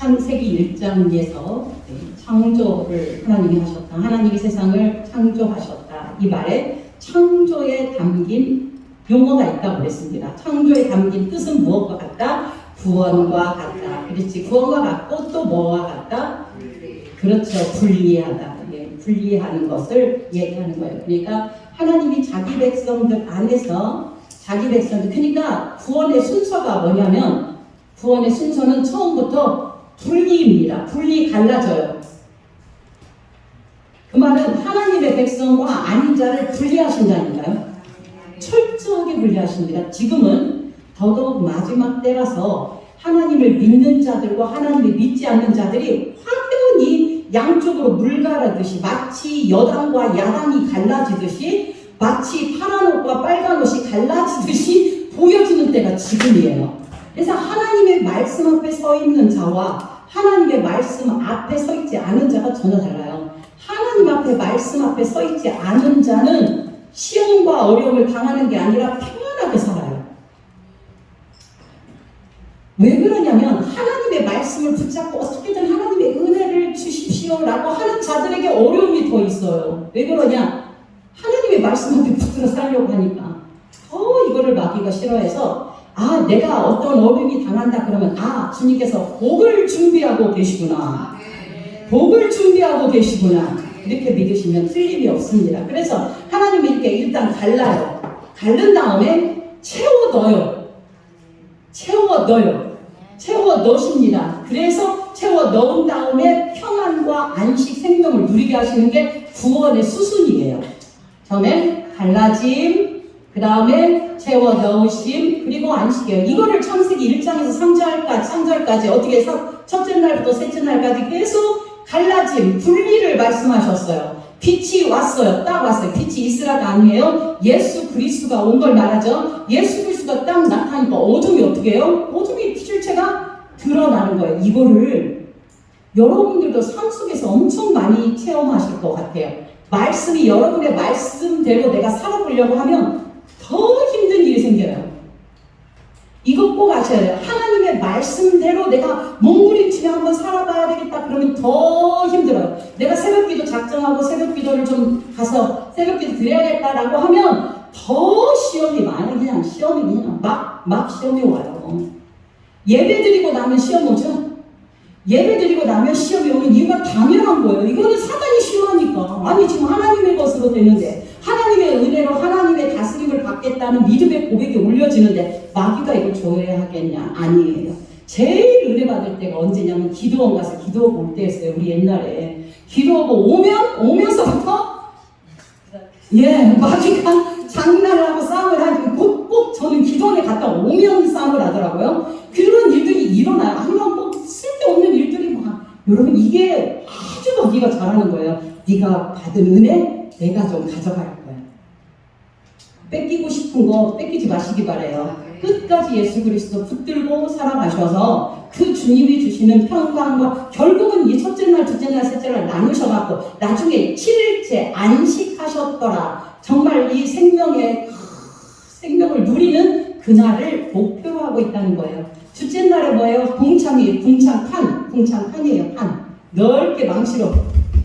창세기 1장에서 창조를 하나님이 하셨다. 하나님이 세상을 창조하셨다. 이 말에 창조에 담긴 용어가 있다고 그랬습니다. 창조에 담긴 뜻은 무엇과 같다? 구원과 같다. 그렇지. 구원과 같고 또 뭐와 같다? 그렇죠. 분리하다. 예, 분리하는 것을 얘기하는 거예요. 그러니까 하나님이 자기 백성들 안에서 자기 백성들, 그러니까 구원의 순서가 뭐냐면 구원의 순서는 처음부터 분리입니다. 분리 갈라져요. 그 말은 하나님의 백성과 아닌 자를 분리하신다니까요. 철저하게 분리하십니다. 지금은 더더욱 마지막 때라서 하나님을 믿는 자들과 하나님을 믿지 않는 자들이 확연히 양쪽으로 물 가르듯이 마치 여당과 야당이 갈라지듯이 마치 파란 옷과 빨간 옷이 갈라지듯이 보여지는 때가 지금이에요. 그래서 하나님의 말씀 앞에 서 있는 자와 하나님의 말씀 앞에 서 있지 않은 자가 전혀 달라요. 하나님 앞에 말씀 앞에 서 있지 않은 자는 시험과 어려움을 당하는 게 아니라 평안하게 살아요. 왜 그러냐면 하나님의 말씀을 붙잡고 어떻게든 하나님의 은혜를 주십시오라고 하는 자들에게 어려움이 더 있어요. 왜 그러냐? 하나님의 말씀 앞에 붙들어 살려고 하니까 더 이거를 막기가 싫어해서 내가 어떤 어려움이 당한다 그러면 주님께서 복을 준비하고 계시구나. 복을 준비하고 계시구나. 이렇게 믿으시면 틀림이 없습니다. 그래서 하나님이 이렇게 일단 갈라요. 갈른 다음에 채워 넣어요. 채워 넣으십니다. 그래서 채워 넣은 다음에 평안과 안식 생명을 누리게 하시는 게 구원의 수순이에요. 처음에 갈라짐, 그 다음에 채워 넣으심, 그리고 안식이에요. 이거를 창세기 1장에서 3절까지 어떻게 해서 첫째 날부터 셋째 날까지 계속 갈라짐, 분리를 말씀하셨어요. 빛이 왔어요. 딱 왔어요. 빛이 이스라가 아니에요. 예수 그리스도가 온 걸 말하죠. 예수 그리스도가 딱 나타나니까 어둠이 어떻게 해요? 어둠이 실체가 드러나는 거예요. 이거를 여러분들도 삶 속에서 엄청 많이 체험하실 것 같아요. 말씀이 여러분의 말씀대로 내가 살아보려고 하면 더 힘든 일이 생겨요. 이거 꼭 아셔야 돼요. 하나님의 말씀대로 내가 몸부림치며 한번 살아봐야 되겠다 그러면 더 힘들어요. 내가 새벽기도 작정하고 새벽기도를 좀 가서 새벽기도 드려야겠다라고 하면 더 시험이 많아요. 그냥 시험이 그냥 막 시험이 와요. 예배드리고 나면 시험 오죠? 예배드리고 나면 시험이 오는 이유가 당연한 거예요. 이거는 사단이 싫어하니까. 아니 지금 하나님의 것으로 되는데 하나님의 은혜로 하나님의 다스림을 받겠다는 믿음의 고백이 올려지는데 마귀가 이걸 조여야 하겠냐? 아니에요. 제일 은혜 받을 때가 언제냐면 기도원 가서 기도하고 올 때였어요. 우리 옛날에 기도하고 오면서부터 마귀가 장난을 하고 싸움을 하니까 꼭 저는 기도원에 갔다 오면 싸움을 하더라고요. 그런 일들이 일어나요. 아니면 뭐 쓸데없는 일들이 막 여러분 이게 아주 마귀가 잘하는 거예요. 네가 받은 은혜 내가 좀 가져갈 거야. 뺏기고 싶은 거 뺏기지 마시기 바래요. 끝까지 예수 그리스도 붙들고 살아가셔서 그 주님이 주시는 평강과 결국은 이 첫째 날, 둘째 날, 셋째 날 나누셔갖고 나중에 7일째 안식하셨더라. 정말 이 생명을 누리는 그날을 목표로 하고 있다는 거예요. 둘째 날에 뭐예요? 궁창판이에요. 판. 넓게 망치로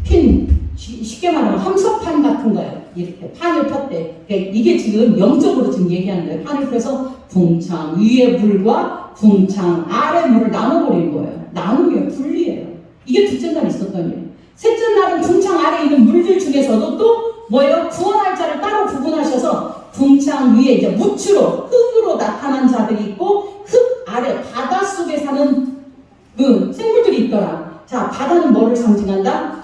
핀, 쉽게 말하면 함석판 같은 거예요. 이렇게 판을 폈대. 그러니까 이게 지금 영적으로 지금 얘기하는 거예요. 판을 펴서 궁창 위에 물과 궁창 아래 물을 나눠버린 거예요. 나누면 분리해요. 이게 둘째 날 있었던 일이에요. 셋째 날은 궁창 아래에 있는 물들 중에서도 또 뭐예요? 구원할 자를 따로 구분하셔서 궁창 위에 이제 무추로 흙으로 나타난 자들이 있고 흙 아래 바다 속에 사는 생물들이 있더라. 자, 바다는 뭐를 상징한다?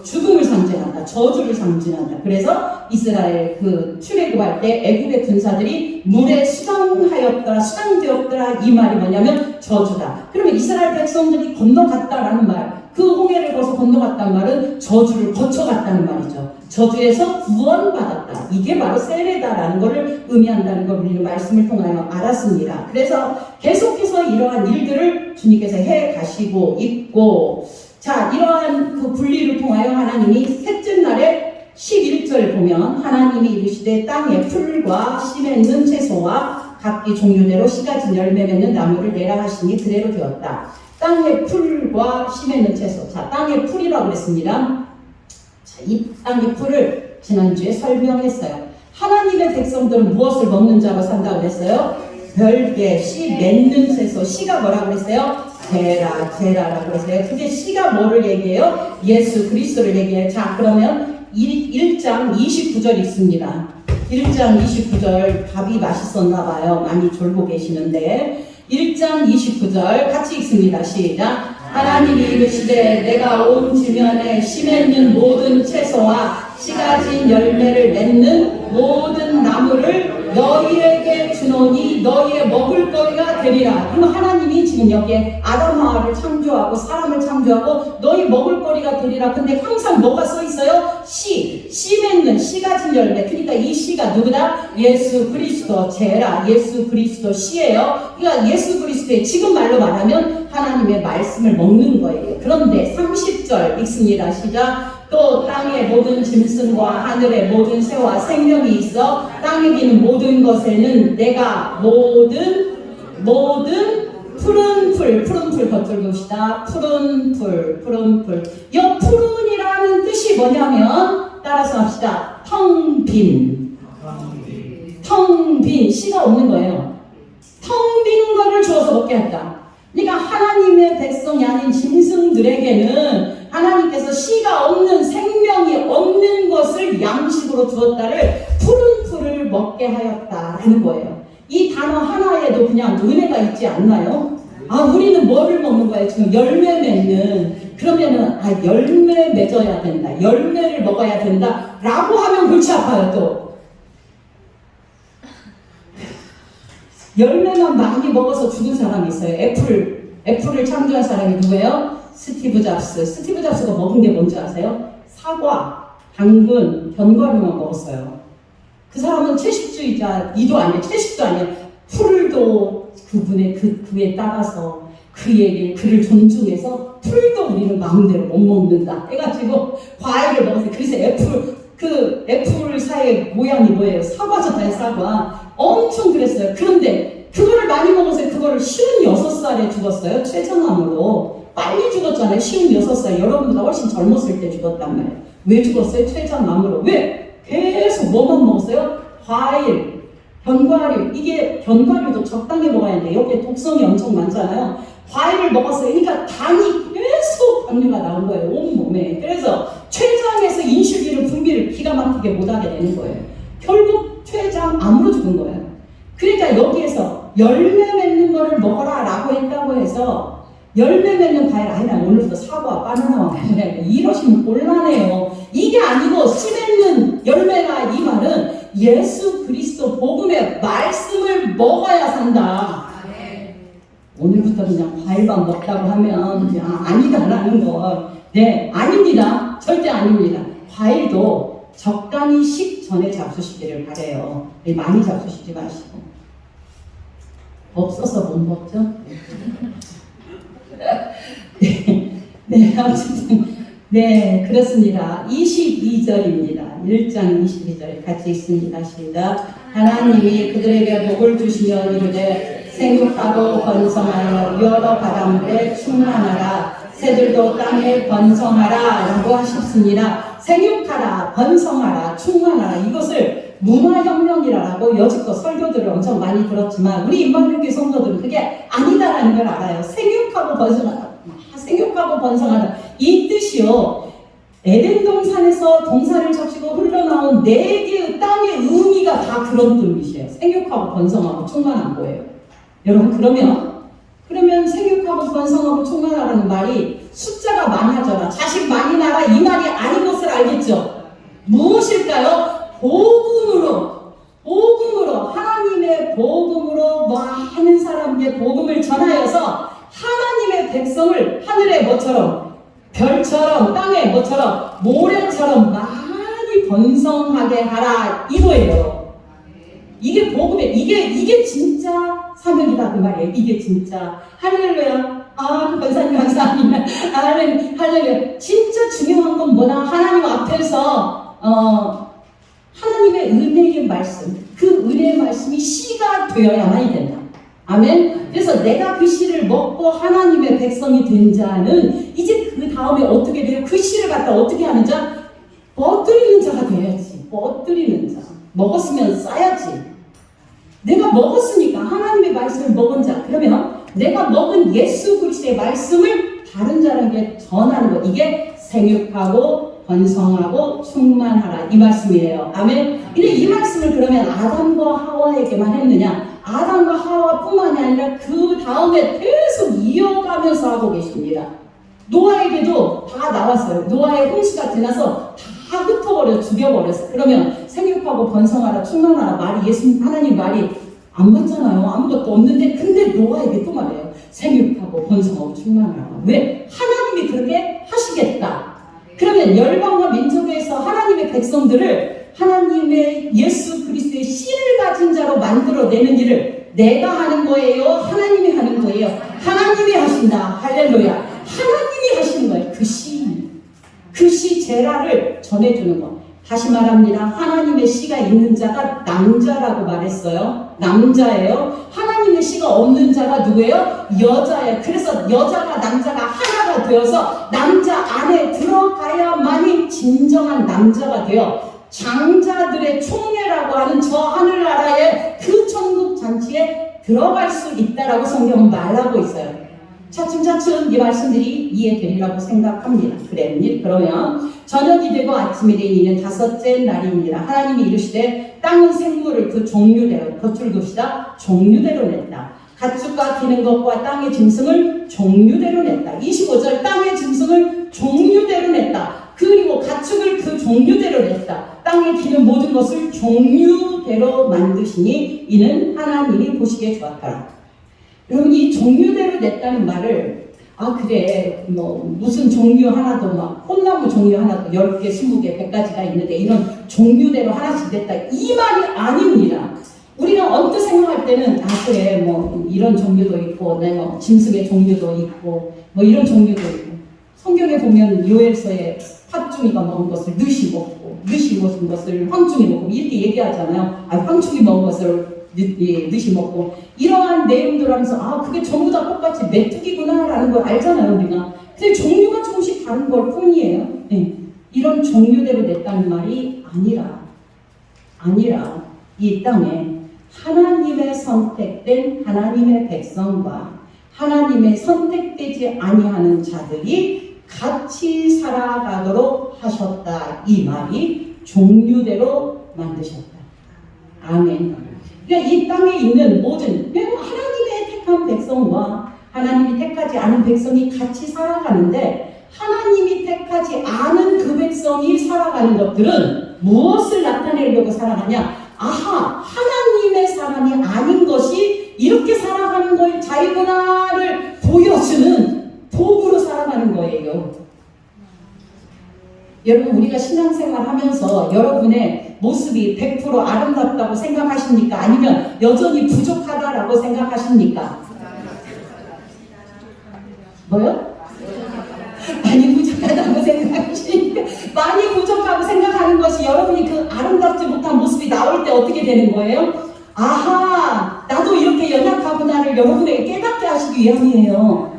죽음을 상징한다. 저주를 상징한다. 그래서 이스라엘 출애굽할 때 애굽의 군사들이 물에 수장되었더라. 이 말이 뭐냐면 저주다. 그러면 이스라엘 백성들이 건너갔다라는 말, 그 홍해를 거쳐 건너갔다는 말은 저주를 거쳐갔다는 말이죠. 저주에서 구원받았다. 이게 바로 세례다라는 것을 의미한다는 걸 우리는 말씀을 통하여 알았습니다. 그래서 계속해서 이러한 일들을 주님께서 해 가시고 있고, 자, 이러한 그 분리를 통하여 하나님이 셋째 날에 11절 보면 하나님이 이르시되 땅에 풀과 씨 맺는 채소와 각기 종류대로 씨 가진 열매 맺는 나무를 내라 하시니 그대로 되었다. 땅의 풀과 씨 맺는 채소. 자, 땅의 풀이라고 그랬습니다. 자, 이 땅의 풀을 지난주에 설명했어요. 하나님의 백성들은 무엇을 먹는 자로 산다고 그랬어요? 별개, 씨 맺는 채소. 씨가 뭐라고 그랬어요? 제라라고 했어요. 그게 씨가 뭐를 얘기해요? 예수 그리스도를 얘기해요. 자, 그러면 1장 29절 있습니다. 1장 29절 밥이 맛있었나 봐요. 많이 졸고 계시는데 1장 29절 같이 읽습니다. 시작. 하나님이 이르시되 내가 온 지면에 씨 맺는 모든 채소와 씨 가진 열매를 맺는 모든 나무를 너희에게 주노니 너희의 먹을 거리가 되리라. 그럼 하나님이 지금 여기에 아담과 하와를 창조하고 사람을 창조하고 너희 먹을 거리가 되리라. 근데 항상 뭐가 써 있어요? 씨 맺는 씨 가진 열매. 그러니까 이 씨가 누구다? 예수 그리스도 제라 예수 그리스도 씨예요. 그러니까 예수 그리스도의 지금 말로 말하면 하나님의 말씀을 먹는 거예요. 그런데 30절 읽습니다. 시작. 또 땅의 모든 짐승과 하늘의 모든 새와 생명이 있어 땅에 기는 모든 것에는 내가 모든 푸른 풀 겉을 봅시다. 푸른 풀. 이 푸른이라는 뜻이 뭐냐면 따라서 합시다. 텅 빈 씨가 없는 거예요. 텅 빈 거를 주어서 먹게 한다. 그러니까 하나님의 백성이 아닌 짐승들에게는 하나님께서 씨가 없는 생명이 없는 것을 양식으로 주었다를 푸른 풀을 먹게 하였다라는 거예요. 이 단어 하나에도 그냥 은혜가 있지 않나요? 아, 우리는 뭐를 먹는 거예요? 지금 열매 맺는. 그러면은 열매 맺어야 된다. 열매를 먹어야 된다. 라고 하면 골치 아파요. 또 열매만 많이 먹어서 죽은 사람이 있어요. 애플을 창조한 사람이 누구예요? 스티브 잡스. 스티브 잡스가 먹은 게 뭔지 아세요? 사과, 당근, 견과류만 먹었어요. 그 사람은 채식주의자, 이도 아니에요. 채식도 아니에요. 풀도 그에 따라서 그를 존중해서 풀도 우리는 마음대로 못 먹는다 해가지고 과일을 먹었어요. 그래서 애플 사이의 모양이 뭐예요? 사과잖아요. 사과. 엄청 그랬어요. 그런데 그거를 많이 먹어서 그거를 56살에 죽었어요. 췌장암으로. 빨리 죽었잖아요. 56살. 여러분보다 훨씬 젊었을 때 죽었단 말이에요. 왜 죽었어요? 췌장암으로. 왜? 계속 뭐만 먹었어요? 과일, 견과류. 이게 견과류도 적당히 먹어야 하는데 여기에 독성이 엄청 많잖아요. 과일을 먹었어요. 그러니까 당이 계속 당류가 나온 거예요. 온몸에. 그래서 췌장에서 인슐린을 분비를 기가 막히게 못하게 되는 거예요. 결국 췌장암으로 죽은 거예요. 그러니까 여기에서 열매 맺는 거를 먹어라 라고 했다고 해서 열매 맺는 과일 아니라 오늘부터 사과, 바나나와 먹어야 돼. 이러시면 곤란해요. 이게 아니고 씨 맺는 열매가 이 말은 예수 그리스도 복음의 말씀을 먹어야 산다. 오늘부터 그냥 과일만 먹다고 하면 아니다라는 거. 네, 아닙니다. 절대 아닙니다. 과일도 적당히 식전에 잡수시기를 바래요. 많이 잡수시지 마시고. 없어서 못 먹죠? 네, 아무튼 네, 그렇습니다. 22절입니다. 1장 22절 같이 읽습니다. 시작. 하나님이 그들에게 복을 주시며 이르되 생육하고 번성하여 여러 바다물에 충만하라. 새들도 땅에 번성하라 라고 하셨습니다. 생육하라, 번성하라, 충만하라. 이것을 문화혁명이라고 여지껏 설교들을 엄청 많이 들었지만 우리 임마누엘교회 성도들은 그게 아니다라는 걸 알아요. 생육하고 번성하라. 생육하고 번성하라. 이 뜻이요. 에덴 동산에서 동산을 적시고 흘러나온 네 개의 땅의 의미가 다 그런 뜻이에요. 생육하고 번성하고 충만한 거예요. 여러분 그러면 생육하고 번성하고 충만하라는 말이 숫자가 많아져라, 자식 많이 낳아라 이 말이 아닌 것을 알겠죠? 무엇일까요? 복음으로 하나님의 복음으로 많은 사람에게 복음을 전하여서 하나님의 백성을 하늘의 뭐처럼 별처럼 땅의 뭐처럼 모래처럼 많이 번성하게 하라 이거예요. 이게 복음의 이게 진짜 사명이다 그 말이에요. 이게 진짜 할렐루야. 권사님 감사합니다. 할렐루야. 진짜 중요한 건 뭐나 하나님 앞에서 하나님의 은혜의 말씀, 그 은혜의 말씀이 씨가 되어야만이 된다. 아멘. 그래서 내가 그 씨를 먹고 하나님의 백성이 된 자는 이제 그 다음에 어떻게 돼요? 그 씨를 갖다 어떻게 하는 자? 뻗드리는 자가 돼야지. 뻗드리는 자. 먹었으면 싸야지. 내가 먹었으니까 하나님의 말씀을 먹은 자. 그러면 내가 먹은 예수 그리스도의 말씀을 다른 자에게 전하는 것. 이게 생육하고 번성하고 충만하라. 이 말씀이에요. 아멘. 근데 이 말씀을 그러면 아담과 하와에게만 했느냐? 아담과 하와뿐만이 아니라 그 다음에 계속 이어가면서 하고 계십니다. 노아에게도 다 나왔어요. 노아의 홍수가 지나서 다 흩어버려 죽여버렸어요. 그러면 생육하고 번성하라 충만하라 말이 예수님 하나님 말이 안 맞잖아요. 아무것도 없는데 근데 노아에게 또 말해요. 생육하고 번성하고 충만하라. 왜? 하나님이 그렇게 하시겠다. 그러면 열방과 민족에서 하나님의 백성들을 하나님의 예수 그리스도의 씨를 가진 자로 만들어내는 일을 내가 하는 거예요? 하나님이 하는 거예요? 하나님이 하신다. 할렐루야. 하나님이 하시는 거예요. 그 씨 제라를 전해주는 거. 다시 말합니다. 하나님의 씨가 있는 자가 남자라고 말했어요. 남자예요. 하나님의 씨가 없는 자가 누구예요? 여자예요. 그래서 여자가 남자가 하나가 되어서 남자 안에 들어가야만이 진정한 남자가 되어 장자들의 총회라고 하는 저 하늘나라의 그 천국 잔치에 들어갈 수 있다라고 성경은 말하고 있어요. 차츰차츰 이 말씀들이 이해되리라고 생각합니다. 그러면 저녁이 되고 아침이 되니 이는 다섯째 날입니다. 하나님이 이르시되 땅은 생물을 그 종류대로 겉줄것이다 종류대로 냈다. 가축과 기는 것과 땅의 짐승을 종류대로 냈다. 25절 땅의 짐승을 종류대로 냈다. 그리고 가축을 그 종류대로 냈다. 땅에 기는 모든 것을 종류대로 만드시니 이는 하나님이 보시기에 좋았더라. 여러분 이 종류대로 냈다는 말을 그래 무슨 종류 하나도 막 콩나무 종류 하나도 10개, 20개, 100가지가 있는데 이런 종류대로 하나씩 냈다. 이 말이 아닙니다. 우리가 언뜻 생각할 때는 그래 이런 종류도 있고 짐승의 종류도 있고 이런 종류도 있고 성경에 보면 요엘서에 팥중이가 먹은 것을 느시 먹고 느시 먹은 것을 황충이 먹고 이렇게 얘기하잖아요. 황충이 먹은 것을 느시 먹고 이러한 내용들 하면서 그게 전부 다 똑같이 메뚜기구나 라는 걸 알잖아요 우리가. 근데 종류가 조금씩 다른 걸 뿐이에요. 네. 이런 종류대로 냈다는 말이 아니라 이 땅에 하나님의 선택된 하나님의 백성과 하나님의 선택되지 아니하는 자들이 같이 살아가도록 하셨다. 이 말이 종류대로 만드셨다. 아멘. 그러니까 이 땅에 있는 모든 하나님의 택한 백성과 하나님이 택하지 않은 백성이 같이 살아가는데 하나님이 택하지 않은 그 백성이 살아가는 것들은 무엇을 나타내려고 살아가냐? 하나님의 사람이 아닌 것이 이렇게 살아가는 거의 자유구나를 보여주는 도구로 살아가는 거예요. 여러분 우리가 신앙생활 하면서 여러분의 모습이 100% 아름답다고 생각하십니까? 아니면 여전히 부족하다라고 생각하십니까? 뭐요? 많이 부족하다고 생각하십니까? 많이 부족하고 생각하는 것이 여러분이 그 아름답지 못한 모습이 나올 때 어떻게 되는 거예요? 나도 이렇게 연약하구나를 여러분에게 깨닫게 하시기 위함이에요.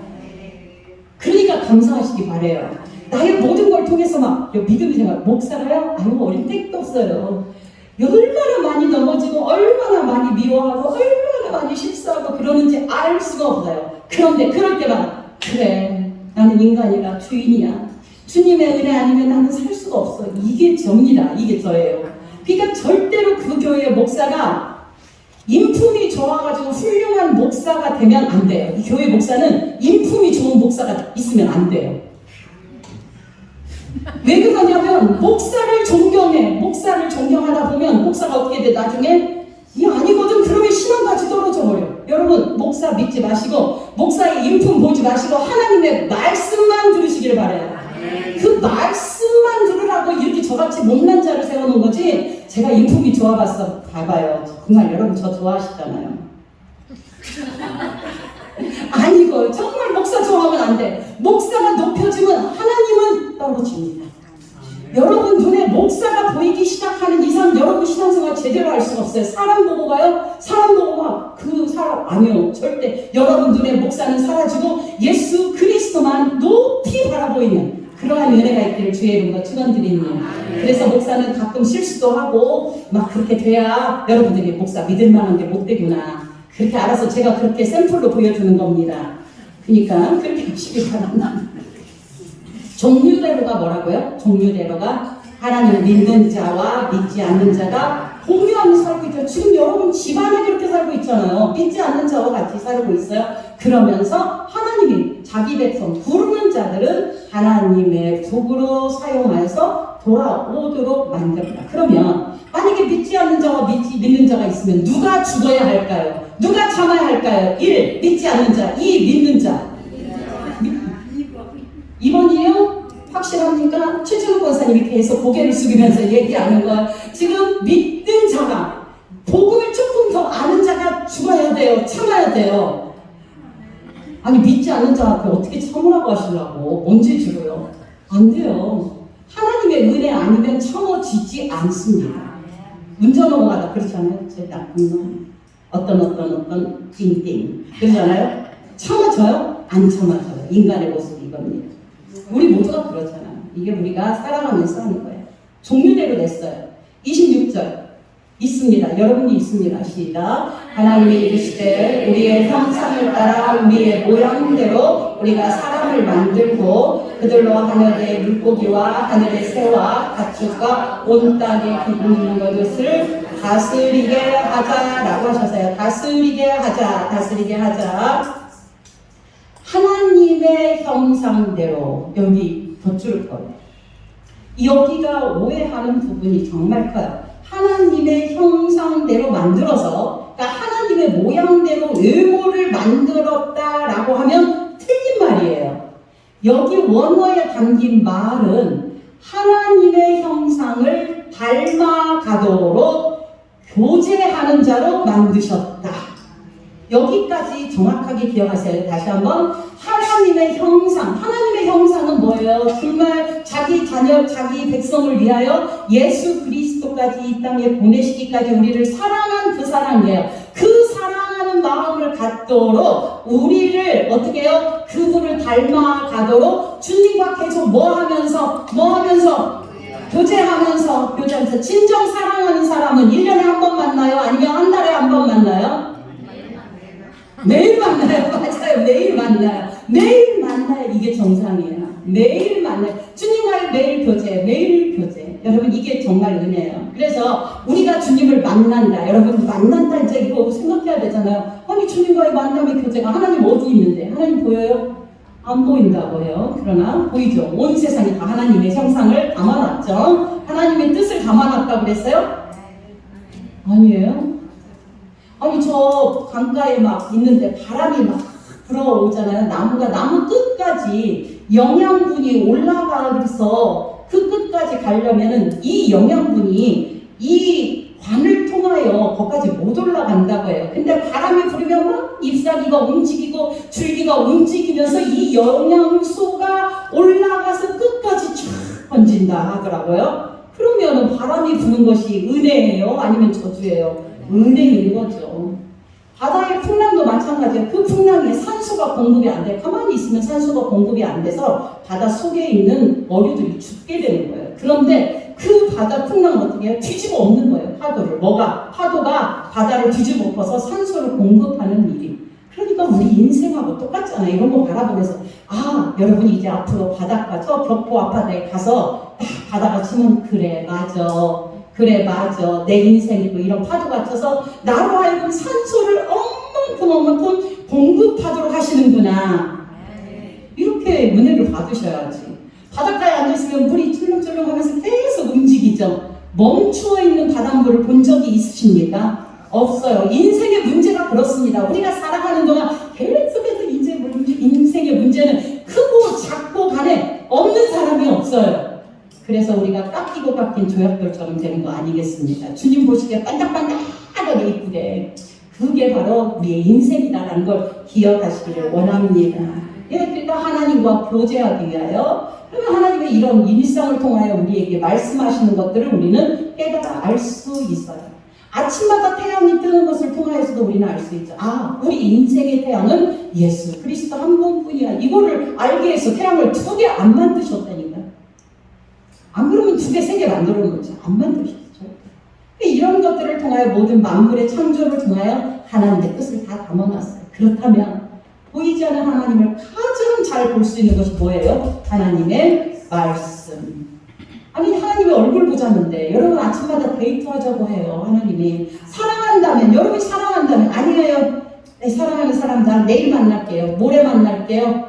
그러니까 감사하시기 바래요. 나의 모든 걸 통해서 믿음이 생각, 목사가요? 어린 택도 없어요. 얼마나 많이 넘어지고, 얼마나 많이 미워하고, 얼마나 많이 실수하고 그러는지 알 수가 없어요. 그런데 그럴 때마다, 그래, 나는 인간이라 주인이야. 주님의 은혜 아니면 나는 살 수가 없어. 이게 접니다. 이게 저예요. 그러니까 절대로 그 교회의 목사가 인품이 좋아가지고 훌륭한 목사가 되면 안 돼요. 이 교회 목사는 인품이 좋은 목사가 있으면 안 돼요. 왜 그러냐면 목사를 존경하다 보면 목사가 어떻게 돼? 나중에 이게 아니거든. 그러면 신앙까지 떨어져 버려. 여러분 목사 믿지 마시고 목사의 인품 보지 마시고 하나님의 말씀만 들으시기를 바라요. 그 말씀만 들으라고 이렇게 저같이 못난 자를 세워놓은 거지. 제가 인품이 좋아봤어. 봐봐요. 정말 여러분 저 좋아하시잖아요. 아니고 정말 목사 좋아하면 안 돼. 목사가 높여지면 하나님은 떨어집니다. 여러분 눈에 목사가 보이기 시작하는 이상 여러분 신앙생활 제대로 할 수가 없어요. 사람 보고 가요? 사람 보고 막 그 사람 아니요. 여러분 눈에 목사는 사라지고 예수 그리스도만 높이 바라보이는 그러한 은혜가 있기를 주의 이름으로 축원드립니다. 그래서 목사는 가끔 실수도 하고 막 그렇게 돼야 여러분들이 목사 믿을 만한 게 못 되구나. 그렇게 알아서 제가 그렇게 샘플로 보여주는 겁니다. 그러니까 그렇게 하시기 바랍니다. 종류대로가 뭐라고요? 종류대로가 하나님을 믿는 자와 믿지 않는 자가 공유하며 살고 있죠. 지금 여러분 집안에 그렇게 살고 있잖아요. 믿지 않는 자와 같이 살고 있어요. 그러면서 하나님이 자기 백성 부르는 자들은 하나님의 복으로 사용해서 돌아오도록 만듭니다. 그러면 만약에 믿지 않는 자와 믿는 자가 있으면 누가 죽어야 할까요? 누가 참아야 할까요? 1. 믿지 않는 자. 2. 믿는 자. 2번이에요? 확실합니까? 최준호 권사님이 계속 고개를 숙이면서 얘기하는 거예요. 지금 믿는 자가 복음을 조금 더 아는 자가 죽어야 돼요. 참아야 돼요. 아니 믿지 않는 자한테 어떻게 참으라고 하시려고 언제 죽어요? 안 돼요. 하나님의 은혜 아니면 참아지지 않습니다. 운전 넘어가다 그렇잖아요. 제 나쁜 놈 어떤 띵띵 그러잖아요. 참아져요? 안 참아져요. 인간의 모습이 이겁니다. 우리 모두가 그렇잖아요. 이게 우리가 살아가면서 하는 거예요. 종류대로 냈어요. 26절 있습니다. 여러분이 있습니다. 시작. 하나님이 이르시되 우리의 형상을 따라 우리의 모양대로 우리가 사람을 만들고 그들로 하늘의 물고기와 하늘의 새와 가축과 온 땅에 기둥 있는 것을 다스리게 하자라고 하셔서요. 다스리게 하자. 하나님의 형상대로 여기 덧줄 거예요. 여기가 오해하는 부분이 정말 커요. 하나님의 형상대로 만들어서, 그러니까 하나님의 모양대로 외모를 만들었다라고 하면 틀린 말이에요. 여기 원어에 담긴 말은 하나님의 형상을 닮아가도록 교제하는 자로 만드셨다. 여기까지 정확하게 기억하세요. 다시 한번 하나님의 형상은 뭐예요? 정말 자기 자녀, 자기 백성을 위하여 예수 그리스도까지 이 땅에 보내시기까지 우리를 사랑한 그 사랑이에요. 그 사랑하는 마음을 갖도록 우리를 어떻게 해요? 그분을 닮아가도록 주님과 계속 뭐 하면서 교제하면서 진정 사랑하는 사람은 1년에 한 번 만나요? 아니면 한 달에 한 번 만나요? 매일 만나요. 맞아요. 매일 만나요. 이게 정상이에요. 매일 만나요. 주님과의 매일 교제. 여러분 이게 정말 은혜예요. 그래서 우리가 주님을 만난다. 여러분 만난다 이제 이거 생각해야 되잖아요. 아니 주님과의 만남의 교제가 하나님 어디 있는데? 하나님 보여요? 안 보인다고 해요. 그러나 보이죠. 온 세상이 다 하나님의 형상을 담아놨죠. 하나님의 뜻을 담아놨다고 그랬어요? 아니에요. 아니 저 강가에 막 있는데 바람이 막 불어오잖아요. 나무 끝까지 영양분이 올라가서 그 끝까지 가려면은 이 영양분이 이 관을 통하여 거기까지 못 올라간다고 해요. 근데 바람이 불으면 막 잎사귀가 움직이고 줄기가 움직이면서 이 영양소가 올라가서 끝까지 쫙 번진다 하더라고요. 그러면 바람이 부는 것이 은혜예요? 아니면 저주예요? 은혜인 거죠. 바다의 풍랑도 마찬가지예요. 그 풍랑에 산소가 공급이 안 돼. 가만히 있으면 산소가 공급이 안 돼서 바다 속에 있는 어류들이 죽게 되는 거예요. 그런데 그 바다 풍랑은 어떻게 해요? 뒤집어 엎는 거예요. 파도가 바다를 뒤집어 엎어서 산소를 공급하는 일이. 그러니까 우리 인생하고 똑같잖아요. 이런 거 바라보면서 여러분이 이제 앞으로 바닷가 저 격포 앞바다에 가서 바다가 치면 그래 맞아 내 인생이고 이런 파도가 쳐서 나로 하여금 산소를 얼만큼 공급하도록 하시는구나. 이렇게 은혜를 받으셔야지. 바닷가에 앉아있으면 물이 출렁출렁 하면서 계속 움직이죠. 멈추어 있는 바닷물을 본 적이 있으십니까? 없어요. 인생의 문제가 그렇습니다. 우리가 살아가는 동안 계속해서 인생의 문제는 크고 작고 간에 없는 사람이 없어요. 그래서 우리가 깎인 조약돌처럼 되는 거 아니겠습니까? 주님 보시기에 반짝반짝하게 이쁘게. 그게 바로 우리의 인생이다라는 걸 기억하시기를 원합니다. 그러니까 하나님과 교제하기 위하여, 그러면 하나님의 이런 일상을 통하여 우리에게 말씀하시는 것들을 우리는 깨달아 알 수 있어요. 아침마다 태양이 뜨는 것을 통하여서도 우리는 알 수 있죠. 아, 우리 인생의 태양은 예수 그리스도 한 분뿐이야. 이거를 알기 위해서 태양을 2개 안 만드셨다니까. 안 그러면 2개, 3개 만들어 놓지. 안 만드셨죠. 이런 것들을 통하여 모든 만물의 창조를 통하여 하나님의 뜻을 다 담아놨어요. 그렇다면 보이지 않는 하나님을 가장 잘 볼 수 있는 것이 뭐예요? 하나님의 말씀. 아니, 하나님의 얼굴 보자는데 여러분 아침마다 데이트하자고 해요. 하나님이 사랑한다면, 여러분이 사랑한다면, 아니에요, 내 사랑하는 사람 나 내일 만날게요, 모레 만날게요,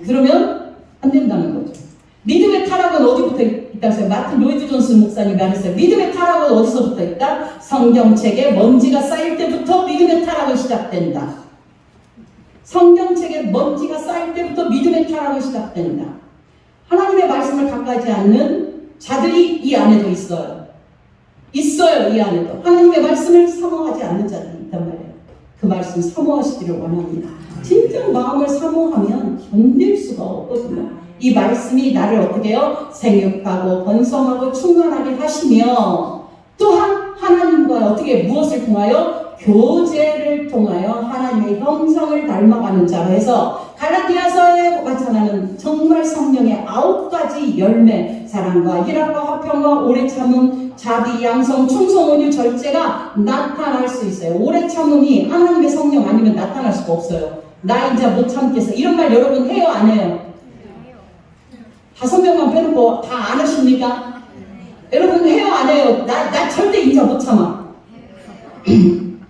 그러면 안 된다는 거죠. 믿음의 타락은 어디부터 있다고 했어요? 마틴 로이드 존스 목사님이 말했어요. 믿음의 타락은 어디서부터 있다? 성경책에 먼지가 쌓일 때부터 믿음의 타락은 시작된다. 성경책에 먼지가 쌓일 때부터 믿음의 타락은 시작된다. 하나님의 말씀을 가까이지 않는 자들이 이 안에도 있어요. 있어요, 이 안에도. 하나님의 말씀을 사모하지 않는 자들이 있단 말이에요. 그 말씀 사모하시기를 원합니다. 진짜 마음을 사모하면 견딜 수가 없거든요. 이 말씀이 나를 어떻게 해요? 생육하고 번성하고 충만하게 하시며, 또한 하나님과 어떻게 무엇을 통하여? 교제를 통하여 하나님의 형상을 닮아가는 자로 해서 갈라디아서에 나타나는 정말 성령의 9가지 열매, 사랑과 희락과 화평과 오래 참음, 자비, 양성, 충성, 온유, 절제가 나타날 수 있어요. 오래 참음이 하나님의 성령 아니면 나타날 수가 없어요. 나 이제 못 참겠어. 이런 말 여러분 해요, 안 해요? 5명만 빼놓고 다 안 하십니까? 여러분 해요, 안 해요? 나 절대 인자 못 참아.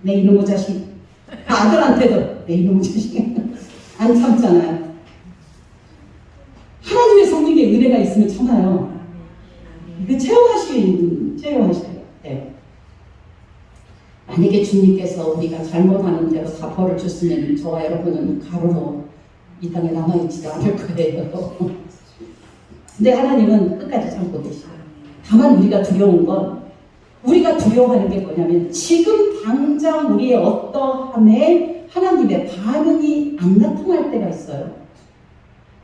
내 이놈의 자식. 아들한테도 내 이놈의 자식. 안 참잖아요. 하나님의 성령의 은혜가 있으면 참아요. 그 체험하셔야 돼. 만약에 주님께서 우리가 잘못하는 대로 다 벌을 줬으면 저와 여러분은 가로로 이 땅에 남아있지도 않을 거예요. 근데 하나님은 끝까지 참고 계셔요. 다만 우리가 두려운 건, 우리가 두려워하는 게 뭐냐면 지금 당장 우리의 어떠함에 하나님의 반응이 안 나타날 때가 있어요.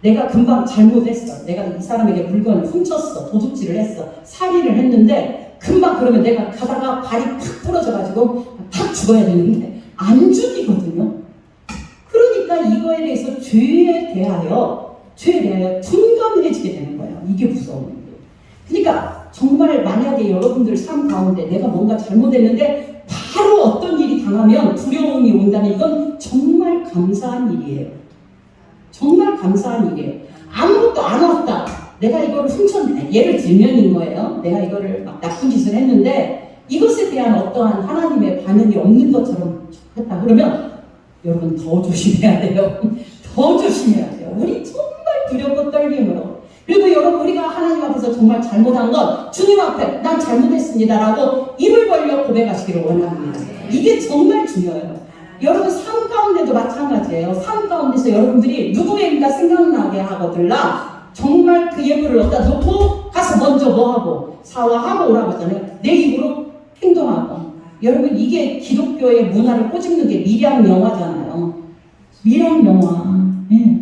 내가 금방 잘못했어. 내가 이 사람에게 물건을 훔쳤어. 도둑질을 했어. 살인을 했는데 금방 그러면 내가 가다가 발이 팍 부러져가지고 팍 죽어야 되는데 안 죽이거든요. 그러니까 이거에 대해서 죄에 대하여 둔감해지게 되는 거예요. 이게 무서운 거예요. 그러니까 정말 만약에 여러분들 삶 가운데 내가 뭔가 잘못했는데 바로 어떤 일이 당하면 두려움이 온다면 이건 정말 감사한 일이에요. 정말 감사한 일이에요. 아무것도 안 왔다. 내가 이거를 훔쳤네. 예를 들면인 거예요. 내가 이거를 막 나쁜 짓을 했는데 이것에 대한 어떠한 하나님의 반응이 없는 것처럼 좋겠다. 그러면 여러분 더 조심해야 돼요. 더 조심해야 돼요. 우리 정말 두렵고 떨림으로. 그리고 여러분 우리가 하나님 앞에서 정말 잘못한 건 주님 앞에 난 잘못했습니다라고 입을 벌려 고백하시기를 원합니다. 이게 정말 중요해요. 여러분 삶 가운데도 마찬가지예요. 삶 가운데서 여러분들이 누구인가 생각나게 하거들라 정말 그 예물을 얻다 놓고 가서 먼저 뭐하고 사화하고 오라고 하잖아요. 내 입으로 행동하고. 여러분 이게 기독교의 문화를 꼬집는 게 미량 영화잖아요. 미량 영화. 네.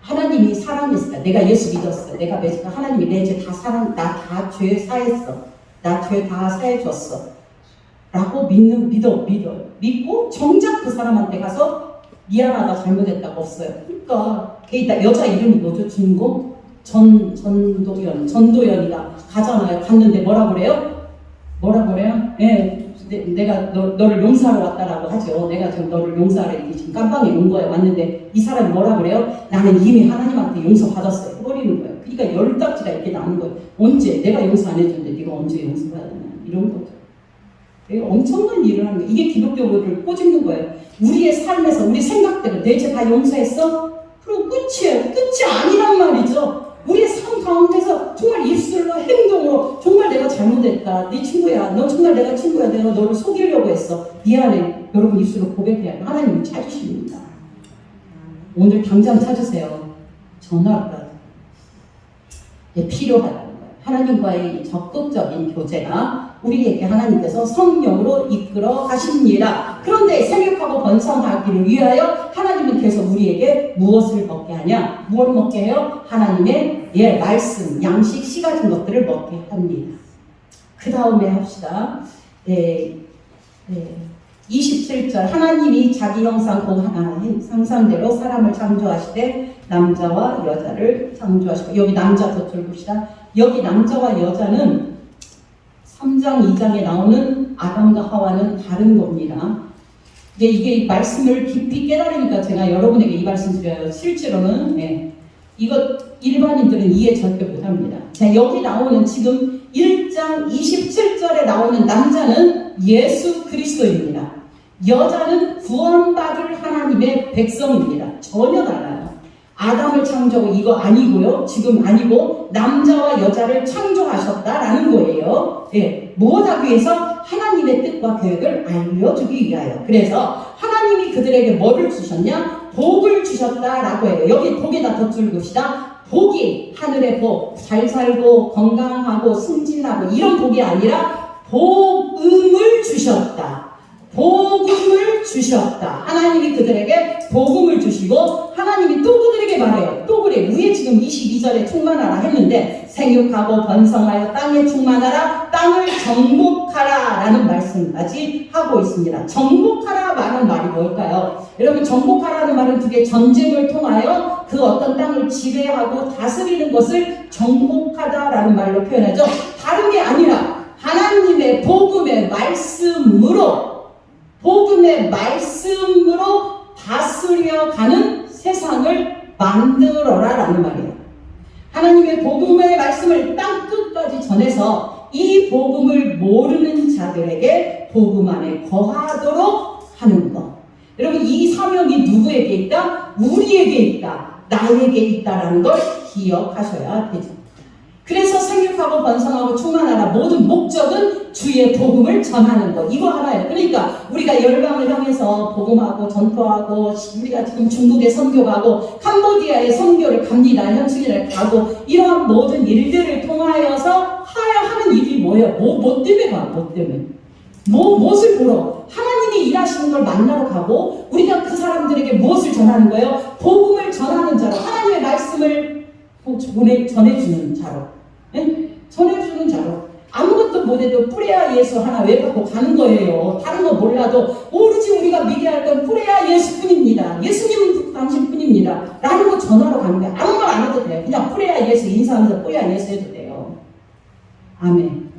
하나님이 사랑했어. 내가 예수 믿었어. 내가 하나님이 내 죄 다 나 다 죄 사했어. 나 죄 다 사해줬어. 라고 믿고 정작 그 사람한테 가서 미안하다 잘못했다고 없어요. 그러니까 여자 이름이 뭐죠? 주인공? 전도연이가 가잖아요. 갔는데 뭐라 그래요? 예. 내가 너를 용서하러 왔다라고 하죠. 내가 지금 너를 용서하러 지금 깜빵에 온 거예요. 왔는데 이 사람이 뭐라 그래요? 나는 이미 하나님한테 용서받았어요. 해버리는 거예요. 그러니까 열딱지가 이렇게 나는 거예요. 언제? 내가 용서 안 해줬는데 네가 언제 용서받아야 되냐. 이런 거죠. 엄청난 일을 하는 거예요. 이게 기독교를 꼬집는 거예요. 우리의 삶에서 우리 생각대로 내 죄 다 용서했어? 그럼 끝이에요. 끝이 아니란 말이죠. 우리의 삶 가운데서 정말 입술로 행동으로 정말 내가 잘못했다. 네 친구야. 너 정말 내가 친구야. 내가 너를 속이려고 했어. 미안해. 여러분 입술로 고백해야 돼. 하나님이 찾으십니다. 오늘 당장 찾으세요. 전화가 필요하다는 거예요. 하나님과의 적극적인 교제가 우리에게 하나님께서 성령으로 이끌어 가십니다. 그런데 생육하고 번성하기를 위하여 하나님은 하나님께서 우리에게 무엇을 먹게 하냐? 무엇을 먹게 해요? 하나님의 말씀, 양식, 씨 같은 것들을 먹게 합니다. 그 다음에 합시다. 27절 하나님이 자기 형상 곧 하나의 상상대로 사람을 창조하시되 남자와 여자를 창조하시고, 여기 남자 덧줄 봅시다. 여기 남자와 여자는 3장 2장에 나오는 아담과 하와는 다른 겁니다. 이게 말씀을 깊이 깨달으니까 제가 여러분에게 이 말씀 드려요. 실제로는 이거 일반인들은 이해 절대 못합니다. 자, 여기 나오는 지금 1장 27절에 나오는 남자는 예수 그리스도입니다. 여자는 구원받을 하나님의 백성입니다. 전혀 달라요. 아담을 창조하고 이거 아니고요. 지금 아니고 남자와 여자를 창조하셨다라는 거예요. 무엇 하기 위해서? 하나님의 뜻과 계획을 알려주기 위하여. 그래서 하나님이 그들에게 뭐를 주셨냐? 복을 주셨다라고 해요. 여기 복에다 덧줄 봅시다. 복이 하늘의 복, 잘 살고 건강하고 승진하고 이런 복이 아니라 복음을 주셨다. 복음을 주셨다. 하나님이 그들에게 복음을 주시고 하나님이 또 그들에게 말해요. 또 그래. 위에 지금 22절에 충만하라 했는데 생육하고 번성하여 땅에 충만하라, 땅을 정복하라 라는 말씀까지 하고 있습니다. 정복하라 라는 말이 뭘까요? 여러분, 정복하라는 말은 그게 전쟁을 통하여 그 어떤 땅을 지배하고 다스리는 것을 정복하다라는 말로 표현하죠. 다름이 아니라 하나님의 복음의 말씀으로 다스려가는 세상을 만들어라 라는 말이에요. 하나님의 복음의 말씀을 땅 끝까지 전해서 이 복음을 모르는 자들에게 복음 안에 거하도록 하는 것. 여러분, 이 사명이 누구에게 있다? 우리에게 있다. 나에게 있다라는 걸 기억하셔야 되죠. 그래서 생육하고 번성하고 충만하라. 모든 목적은 주의 복음을 전하는 것. 이거 하나예요. 그러니까 우리가 열방을 향해서 복음하고 전도하고, 우리가 지금 중국에 선교 가고 캄보디아에 선교를 갑니다. 현충일에 가고, 이러한 모든 일들을 통하여서 하는 일이 뭐예요? 뭐 때문에 가? 뭐 때문에? 무엇을 보러? 하나님이 일하시는 걸 만나러 가고, 우리가 그 사람들에게 무엇을 전하는 거예요? 복음을 전하는 자로, 하나님의 말씀을 전해주는 자로, 전해주는 자로. 아무것도 못해도 뿌레아 예수 하나 외우고 가는 거예요. 다른 거 몰라도 오로지 우리가 믿어야 할 건 뿌레아 예수뿐입니다. 예수님 당신뿐입니다 라는 거 전하러 가는 거예요. 아무 말 안 해도 돼요. 그냥 뿌레아 예수 인사하면서 뿌레아 예수 해도 돼요. 아멘.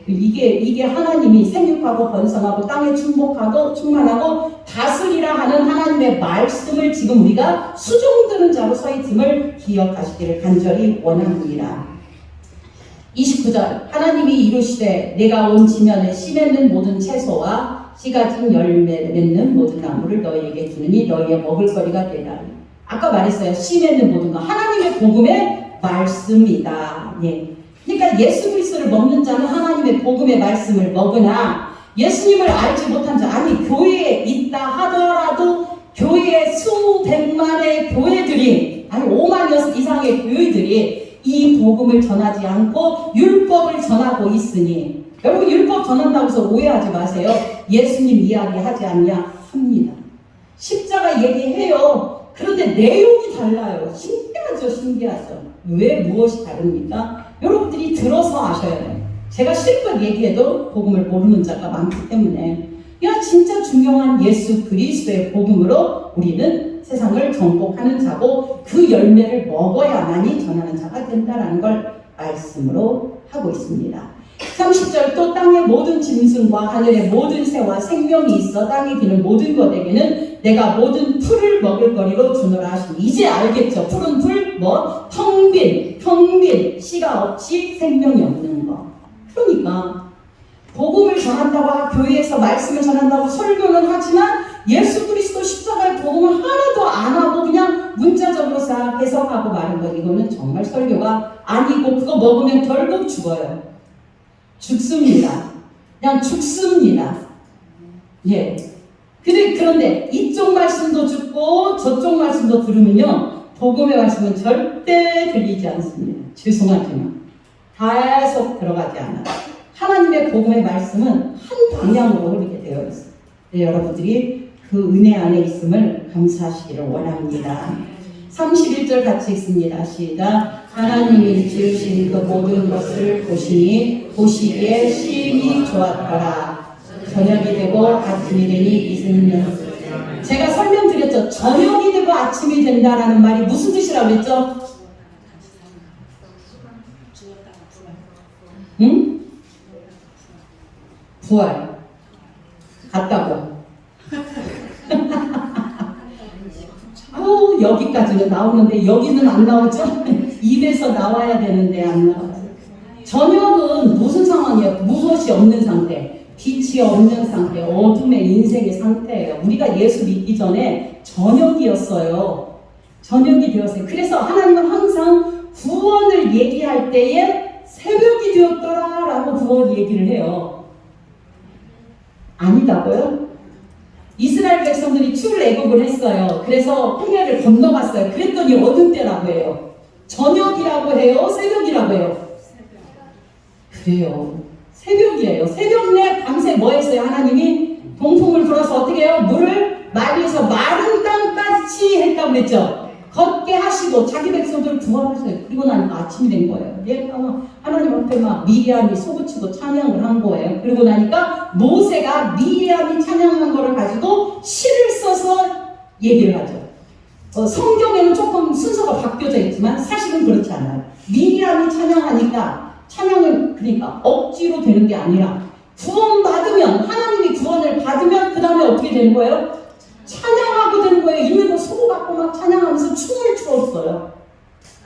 이게 하나님이 생육하고 번성하고 땅에 충복하고 충만하고 다스리라 하는 하나님의 말씀을 지금 우리가 수종드는 자로 서 있음을 기억하시기를 간절히 원합니다. 29절 하나님이 이루시되 내가 온 지면에 씨 맺는 모든 채소와 씨 가진 열매 맺는 모든 나무를 너희에게 주느니 너희의 먹을거리가 되라. 아까 말했어요. 씨 맺는 모든 거 하나님의 복음의 말씀이다. 그러니까 예수 그리스도를 먹는 자는 하나님의 복음의 말씀을 먹으나 예수님을 알지 못한 자, 아니 교회에 있다 하더라도 교회에 수백만의 교회들이, 아니 5만 이상의 교회들이 이 복음을 전하지 않고 율법을 전하고 있으니, 여러분 율법 전한다고 해서 오해하지 마세요. 예수님 이야기 하지 않냐? 합니다. 십자가 얘기해요. 그런데 내용이 달라요. 신기하죠. 왜 무엇이 다릅니까? 여러분들이 들어서 아셔야 돼요. 제가 실컷 얘기해도 복음을 모르는 자가 많기 때문에, 진짜 중요한 예수 그리스도의 복음으로 우리는 세상을 정복하는 자고 그 열매를 먹어야만이 전하는 자가 된다는 걸 말씀으로 하고 있습니다. 30절 또 땅의 모든 짐승과 하늘의 모든 새와 생명이 있어 땅에 기는 모든 것에게는 내가 모든 풀을 먹을 거리로 주노라 하시니. 이제 알겠죠? 푸른 풀, 텅빈 씨가 없이 생명이 없는 거. 그러니까 복음을 전한다고, 교회에서 말씀을 전한다고 설교는 하지만 예수 그리스도 십자가의 복음을 하나도 안 하고 그냥 문자적으로 싹 해석하고 마는 것, 이거는 정말 설교가 아니고, 그거 먹으면 결국 죽어요. 죽습니다. 그냥 죽습니다. 그런데 이쪽 말씀도 죽고 저쪽 말씀도 들으면요, 복음의 말씀은 절대 들리지 않습니다. 죄송하지만 계속 들어가지 않아요. 하나님의 복음의 말씀은 한 방향으로 흐르게 되어 있어요. 여러분들이 그 은혜 안에 있음을 감사하시기를 원합니다. 31절 같이 읽습니다. 시작. 하나님이 지으신 그 모든 것을 보시니 보시기에 심히 좋았더라. 저녁이 되고 아침이 되니 이스는 제가 설명드렸죠. 저녁이 되고 아침이 된다라는 말이 무슨 뜻이라고 했죠? 응? 부활 같다고. 여기까지는 나오는데 여기는 안 나오죠? 입에서 나와야 되는데 안 나와요. 저녁은 무슨 상황이에요? 무엇이 없는 상태, 빛이 없는 상태, 어둠의 인생의 상태예요. 우리가 예수 믿기 전에 저녁이었어요. 저녁이 되었어요. 그래서 하나님은 항상 구원을 얘기할 때에 새벽이 되었더라 라고 구원 얘기를 해요. 아니다고요? 이스라엘 백성들이 출애굽을 했어요. 그래서 홍해를 건너갔어요. 그랬더니 어느 때라고 해요? 저녁이라고 해요? 새벽이라고 해요? 그래요. 새벽이에요. 새벽 내 밤새 뭐 했어요? 하나님이 동풍을 불어서 어떻게 해요? 물을 마리에서 마른 땅까지 했다고 그랬죠. 걷게 하시고 자기 백성들을 구원하셨어요. 그리고 나니까 아침이 된 거예요. 하나님 앞에 막 미리암이 소고치고 찬양을 한 거예요. 그리고 나니까 모세가 미리암이 찬양한 거를 가지고 시를 써서 얘기를 하죠. 성경에는 조금 순서가 바뀌어져 있지만 사실은 그렇지 않아요. 미리암이 찬양하니까 찬양은 그러니까 억지로 되는 게 아니라 구원받으면, 하나님이 구원을 받으면 그 다음에 어떻게 되는 거예요? 찬양하고 되는 거예요. 있는 거 소고 갖고 막 찬양하면서 춤을 추었어요.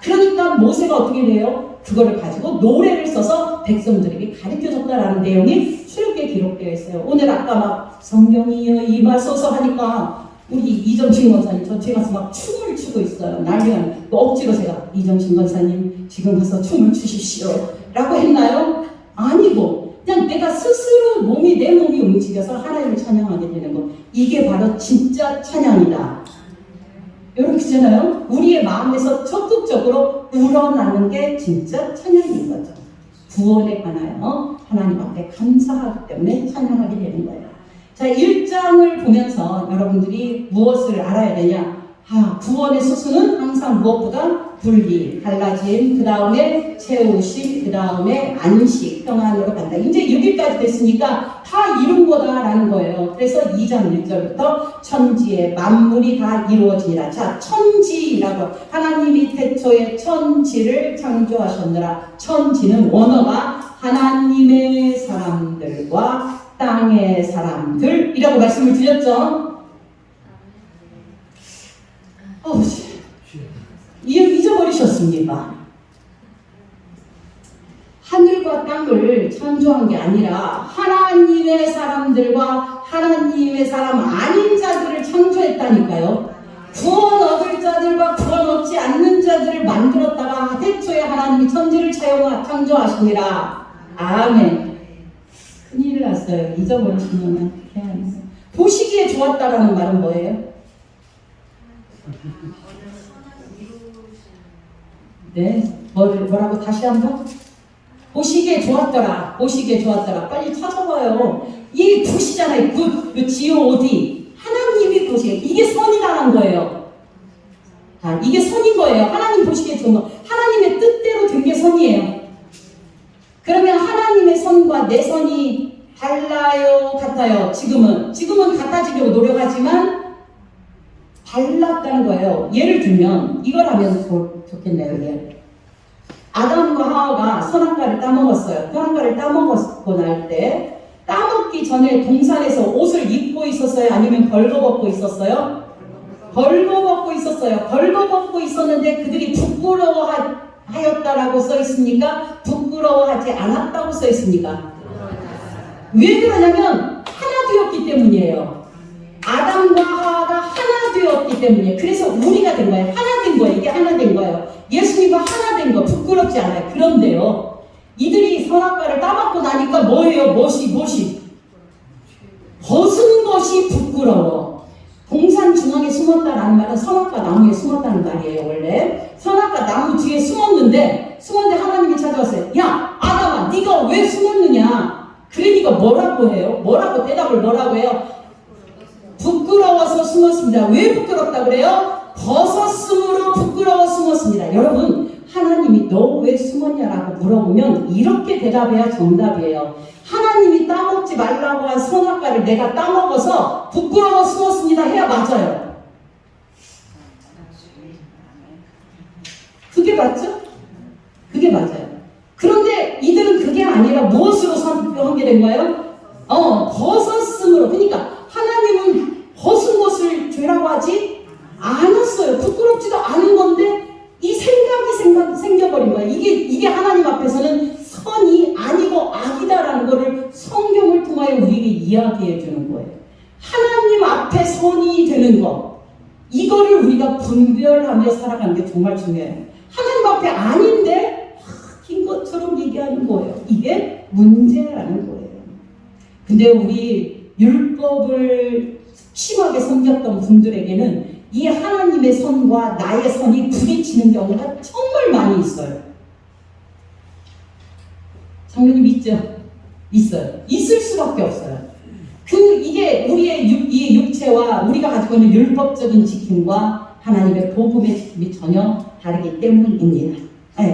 그러니까 모세가 어떻게 돼요? 그거를 가지고 노래를 써서 백성들에게 가르쳐줬다라는 내용이 출애굽기에 기록되어 있어요. 오늘 아까 막 성령이여 임하소서 하니까 우리 이정신 권사님 저쪽에 가서 막 춤을 추고 있어요. 난리가 억지로 제가 이정신 권사님 지금 가서 춤을 추십시오 라고 했나요? 아니고 그냥 내가 스스로 내 몸이 움직여서 하나님을 찬양하게 되는 거. 이게 바로 진짜 찬양이다. 여러분이잖아요. 우리의 마음에서 적극적으로 우러나는 게 진짜 찬양인 거죠. 구원에 관하여 하나님 앞에 감사하기 때문에 찬양하게 되는 거예요. 자, 1장을 보면서 여러분들이 무엇을 알아야 되냐? 구원의 수수는 항상 무엇보다 분리, 달라짐, 그 다음에 채우심, 그 다음에 안식, 평안으로 간다. 이제 6일까지 됐으니까 다 이룬 거다라는 거예요. 그래서 2장 1절부터 천지의 만물이 다 이루어지니라. 자, 천지라고 하나님이 태초에 천지를 창조하셨느라. 천지는 원어가 하나님의 사람들과 땅의 사람들이라고 말씀을 드렸죠. 잊어버리셨습니까? 하늘과 땅을 창조한 게 아니라 하나님의 사람들과 하나님의 사람 아닌 자들을 창조했다니까요. 구원 얻을 자들과 구원 얻지 않는 자들을 만들었다가 태초에 하나님이 천지를 창조하시니라. 아멘. 큰일 났어요. 잊어버리시면 보시기에 좋았다라는 말은 뭐예요? 네, 뭐라고 다시 한번? 보시기에 좋았더라. 보시기에 좋았더라. 빨리 찾아봐요. 이게 굿이잖아요. 굿, G-O-D. 하나님이 보시기에 이게 선이라는 거예요. 이게 선인 거예요. 하나님 보시기에 좋은 거. 하나님의 뜻대로 된 게 선이에요. 그러면 하나님의 선과 내 선이 달라요, 같아요? 지금은 같아지려고 노력하지만 달랐다는 거예요. 예를 들면 이걸 하면 좋겠네요. 예. 아담과 하와가 선악과를 따먹었어요. 선악과를 따먹었고 날 때 따먹기 전에 동산에서 옷을 입고 있었어요? 아니면 벌거벗고 있었어요? 벌거벗고 있었어요. 벌거벗고 있었는데 그들이 부끄러워하였다라고 써 있습니까? 부끄러워하지 않았다고 써 있습니까? 왜 그러냐면 하나 되었기 때문이에요. 아담과 하와가 하나 되었기 때문에. 그래서 우리가 된 거예요. 하나 된 거예요. 이게 하나 된 거예요. 예수님과 하나 된 거 부끄럽지 않아요. 그런데요, 이들이 선악과를 따먹고 나니까 뭐예요? 멋이 벗은 것이 부끄러워. 동산 중앙에 숨었다라는 말은 선악과 나무에 숨었다는 말이에요. 원래 선악과 나무 뒤에 숨었는데 하나님이 찾아왔어요. 야 아담아, 네가 왜 숨었느냐? 그러니까 뭐라고 해요? 대답을 뭐라고 해요? 부끄러워 부끄러워서 숨었습니다. 왜 부끄럽다 그래요? 벗었으므로 부끄러워 숨었습니다. 여러분, 하나님이 너 왜 숨었냐라고 물어보면 이렇게 대답해야 정답이에요. 하나님이 따먹지 말라고 한 선악과를 내가 따먹어서 부끄러워 숨었습니다 해야 맞아요. 그게 맞죠? 그게 맞아요. 그런데 이들은 그게 아니라 무엇으로 선택하게 된 거예요? 벗었으므로. 그러니까 하나님은 벗은 것을 죄라고 하지 않았어요. 부끄럽지도 않은 건데 이 생각이 생겨버린 거예요. 이게 하나님 앞에서는 선이 아니고 악이다라는 것을 성경을 통하여 우리에게 이야기해 주는 거예요. 하나님 앞에 선이 되는 것, 이거를 우리가 분별하며 살아가는 게 정말 중요해요. 하나님 앞에 아닌데 긴 것처럼 얘기하는 거예요. 이게 문제라는 거예요. 근데 우리 율법을 심하게 섬겼던 분들에게는 이 하나님의 선과 나의 선이 부딪히는 경우가 정말 많이 있어요. 장로님 있죠? 있어요. 있을 수밖에 없어요. 이게 우리의 이 육체와 우리가 가지고 있는 율법적인 지킴과 하나님의 복음의 지킴이 전혀 다르기 때문입니다.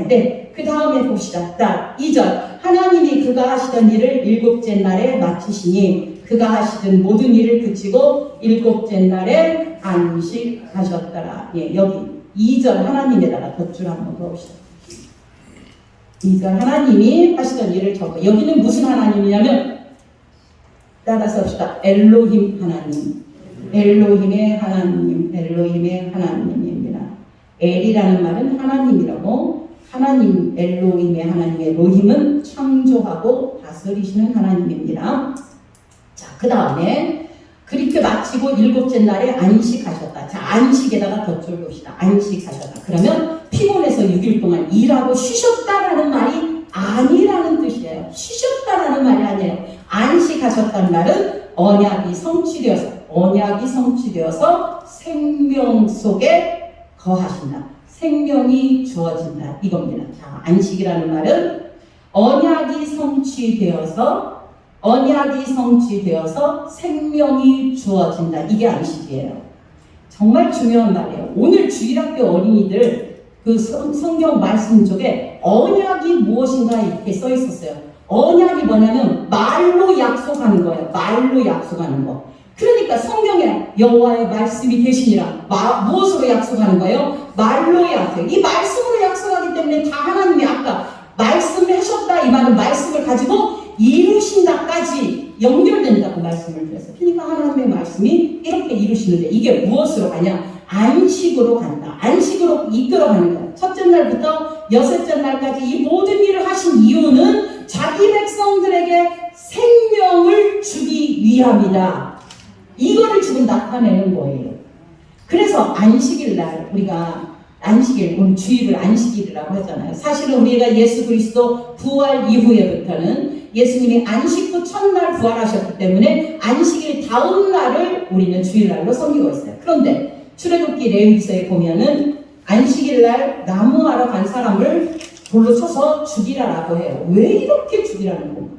네. 그 다음에 봅시다. 2절. 하나님이 그가 하시던 일을 일곱째 날에 마치시니 그가 하시던 모든 일을 그치고 일곱째 날에 안식하셨더라. 예, 여기 2절 하나님에다가 덧줄 한번 넣읍시다. 2절 하나님이 하시던 일을 적어. 여기는 무슨 하나님이냐면 따라서 합시다. 엘로힘 하나님. 엘로힘의 하나님. 엘로힘의 하나님입니다. 엘이라는 말은 하나님이라고, 하나님 엘로힘의 하나님의 로힘은 창조하고 다스리시는 하나님입니다. 자, 그 다음에 그렇게 마치고 일곱째 날에 안식하셨다. 자, 안식에다가 덧줄 봅시다. 안식하셨다. 그러면 피곤해서 6일 동안 일하고 쉬셨다라는 말이 아니라는 뜻이에요. 쉬셨다라는 말이 아니에요. 안식하셨다는 말은 언약이 성취되어서 생명 속에 거하신다. 생명이 주어진다. 이겁니다. 자, 안식이라는 말은 언약이 성취되어서 생명이 주어진다. 이게 안식이에요. 정말 중요한 말이에요. 오늘 주일학교 어린이들 그 성경 말씀 쪽에 언약이 무엇인가 이렇게 써 있었어요. 언약이 뭐냐면 말로 약속하는 거예요. 말로 약속하는 거. 그러니까 성경에 여호와의 말씀이 되시니라. 무엇으로 약속하는 거예요? 말로 약속. 이 말씀으로 약속하기 때문에 다 하나님이 아까 말씀을 하셨다. 이 말은 말씀을 가지고 이루신다까지 연결된다고 말씀을 드렸어요. 그러니까 하나님의 말씀이 이렇게 이루시는데 이게 무엇으로 가냐? 안식으로 간다. 안식으로 이끌어가는 거야. 첫째 날부터 여섯째 날까지 이 모든 일을 하신 이유는 자기 백성들에게 생명을 주기 위함이다. 이거를 지금 나타내는 거예요. 그래서 안식일 날 우리가 오늘 주일을 안식일이라고 하잖아요. 사실은 우리가 예수 그리스도 부활 이후에부터는 예수님이 안식 후 첫날 부활하셨기 때문에 안식일 다음 날을 우리는 주일날로 섬기고 있어요. 그런데 출애굽기 레위기서에 보면은 안식일 날 나무하러 간 사람을 돌로 쳐서 죽이라라고 해요. 왜 이렇게 죽이라는 건가?